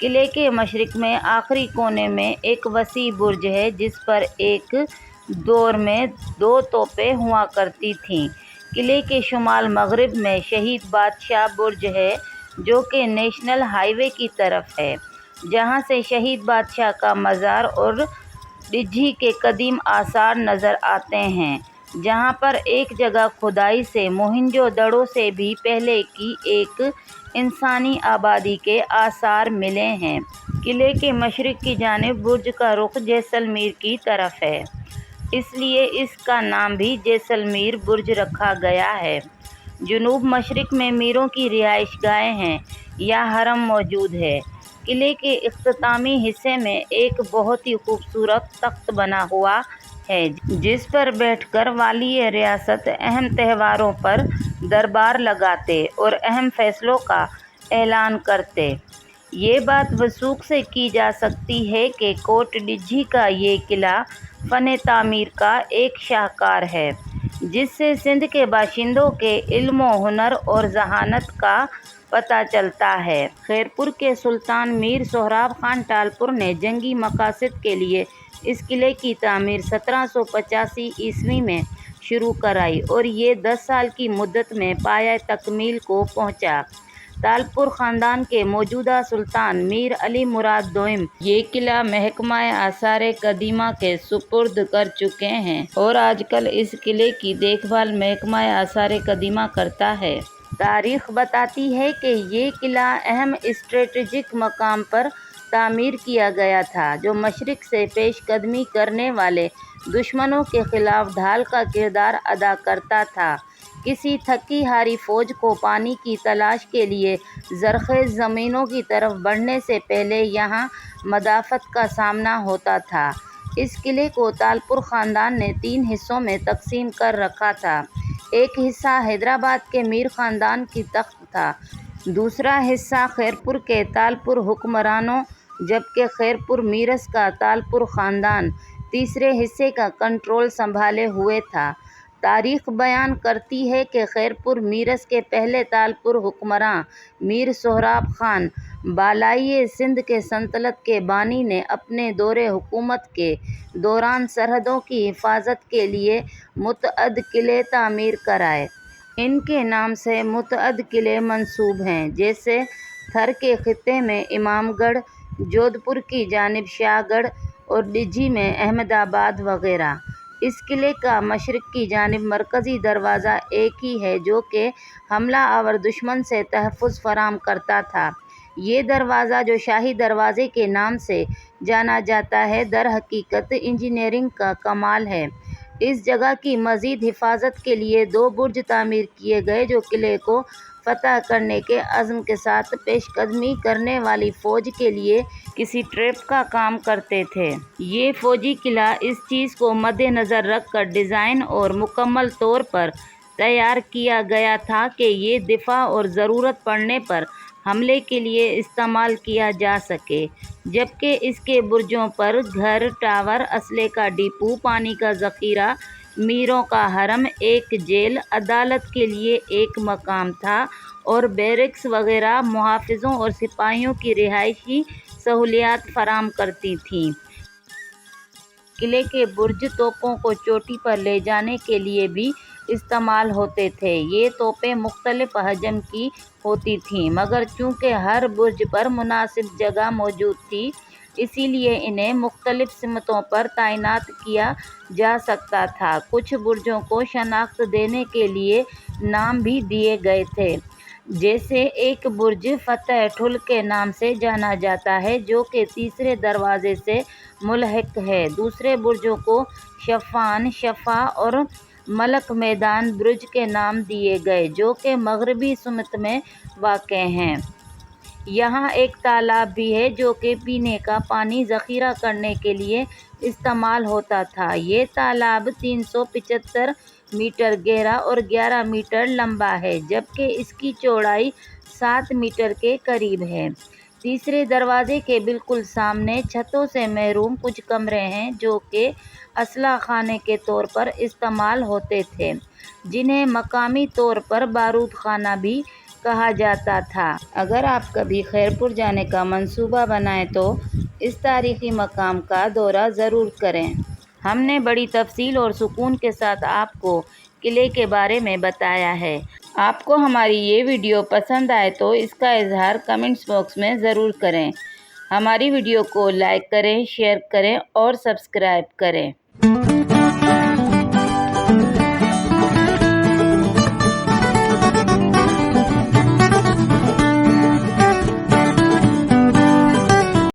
قلعے کے مشرق میں آخری کونے میں ایک وسیع برج ہے جس پر ایک دور میں 2 توپیں ہوا کرتی تھیں۔ قلعے کے شمال مغرب میں شہید بادشاہ برج ہے جو کہ نیشنل ہائی وے کی طرف ہے، جہاں سے شہید بادشاہ کا مزار اور ڈجھی کے قدیم آثار نظر آتے ہیں، جہاں پر ایک جگہ کھدائی سے موہنجو دڑو سے بھی پہلے کی ایک انسانی آبادی کے آثار ملے ہیں۔ قلعے کے مشرق کی جانب برج کا رخ جیسلمیر کی طرف ہے، اس لیے اس کا نام بھی جیسلمیر برج رکھا گیا ہے۔ جنوب مشرق میں میروں کی رہائش گاہیں ہیں یا حرم موجود ہے۔ قلعے کے اختتامی حصے میں ایک بہت ہی خوبصورت تخت بنا ہوا ہے جس پر بیٹھ کر والی ریاست اہم تہواروں پر دربار لگاتے اور اہم فیصلوں کا اعلان کرتے۔ یہ بات وثوق سے کی جا سکتی ہے کہ کوٹ ڈجھی کا یہ قلعہ فن تعمیر کا ایک شاہکار ہے، جس سے سندھ کے باشندوں کے علم و ہنر اور ذہانت کا پتہ چلتا ہے۔ خیرپور کے سلطان میر سہراب خان ٹالپور نے جنگی مقاصد کے لیے اس قلعے کی تعمیر 1785 میں شروع کرائی اور یہ 10 سال کی مدت میں پایۂ تکمیل کو پہنچا۔ ٹالپور خاندان کے موجودہ سلطان میر علی مراد دوئم یہ قلعہ محکمہ آثار قدیمہ کے سپرد کر چکے ہیں اور آج کل اس قلعے کی دیکھ بھال محکمہ آثار قدیمہ کرتا ہے۔ تاریخ بتاتی ہے کہ یہ قلعہ اہم اسٹریٹجک مقام پر تعمیر کیا گیا تھا جو مشرق سے پیش قدمی کرنے والے دشمنوں کے خلاف ڈھال کا کردار ادا کرتا تھا۔ کسی تھکی ہاری فوج کو پانی کی تلاش کے لیے زرخیز زمینوں کی طرف بڑھنے سے پہلے یہاں مدافعت کا سامنا ہوتا تھا۔ اس قلعے کو ٹالپور خاندان نے 3 حصوں میں تقسیم کر رکھا تھا۔ ایک حصہ حیدرآباد کے میر خاندان کی تخت تھا، دوسرا حصہ خیرپور کے ٹالپور حکمرانوں، جبکہ خیرپور میرس کا ٹالپور خاندان تیسرے حصے کا کنٹرول سنبھالے ہوئے تھا۔ تاریخ بیان کرتی ہے کہ خیرپور میرس کے پہلے ٹالپور حکمراں میر سہراب خان بالائی سندھ کے سلطنت کے بانی نے اپنے دور حکومت کے دوران سرحدوں کی حفاظت کے لیے متعدد قلعے تعمیر کرائے۔ ان کے نام سے متعدد قلعے منسوب ہیں، جیسے تھر کے خطے میں امام گڑھ، جودھ پور کی جانب شاہ گڑھ اور ڈجھی میں احمد آباد وغیرہ۔ اس قلعے کا مشرق کی جانب مرکزی دروازہ ایک ہی ہے جو کہ حملہ آور دشمن سے تحفظ فراہم کرتا تھا۔ یہ دروازہ جو شاہی دروازے کے نام سے جانا جاتا ہے در حقیقت انجینئرنگ کا کمال ہے۔ اس جگہ کی مزید حفاظت کے لیے 2 برج تعمیر کیے گئے جو قلعے کو فتح کرنے کے عزم کے ساتھ پیش قدمی کرنے والی فوج کے لیے کسی ٹریپ کا کام کرتے تھے۔ یہ فوجی قلعہ اس چیز کو مد نظر رکھ کر ڈیزائن اور مکمل طور پر تیار کیا گیا تھا کہ یہ دفاع اور ضرورت پڑنے پر حملے کے لیے استعمال کیا جا سکے، جبکہ اس کے برجوں پر گھر، ٹاور، اسلحے کا ڈپو، پانی کا ذخیرہ، میروں کا حرم، ایک جیل، عدالت کے لیے ایک مقام تھا اور بیرکس وغیرہ محافظوں اور سپاہیوں کی رہائشی سہولیات فراہم کرتی تھیں۔ قلعے کے برج توپوں کو چوٹی پر لے جانے کے لیے بھی استعمال ہوتے تھے۔ یہ توپیں مختلف حجم کی ہوتی تھیں، مگر چونکہ ہر برج پر مناسب جگہ موجود تھی، اسی لیے انہیں مختلف سمتوں پر تعینات کیا جا سکتا تھا۔ کچھ برجوں کو شناخت دینے کے لیے نام بھی دیے گئے تھے، جیسے ایک برج فتح ٹھل کے نام سے جانا جاتا ہے جو کہ تیسرے دروازے سے ملحق ہے۔ دوسرے برجوں کو شفان، شفا اور ملک میدان برج کے نام دیے گئے جو کہ مغربی سمت میں واقع ہیں۔ یہاں ایک تالاب بھی ہے جو کہ پینے کا پانی ذخیرہ کرنے کے لیے استعمال ہوتا تھا۔ یہ تالاب 375 میٹر گہرا اور 11 میٹر لمبا ہے، جبکہ اس کی چوڑائی 7 میٹر کے قریب ہے۔ تیسرے دروازے کے بالکل سامنے چھتوں سے محروم کچھ کمرے ہیں جو کہ اسلحہ خانے کے طور پر استعمال ہوتے تھے، جنہیں مقامی طور پر بارود خانہ بھی کہا جاتا تھا۔ اگر آپ کبھی خیرپور جانے کا منصوبہ بنائیں تو اس تاریخی مقام کا دورہ ضرور کریں۔ ہم نے بڑی تفصیل اور سکون کے ساتھ آپ کو قلعے کے بارے میں بتایا ہے۔ آپ کو ہماری یہ ویڈیو پسند آئے تو اس کا اظہار کمنٹس باکس میں ضرور کریں۔ ہماری ویڈیو کو لائک کریں، شیئر کریں اور سبسکرائب کریں۔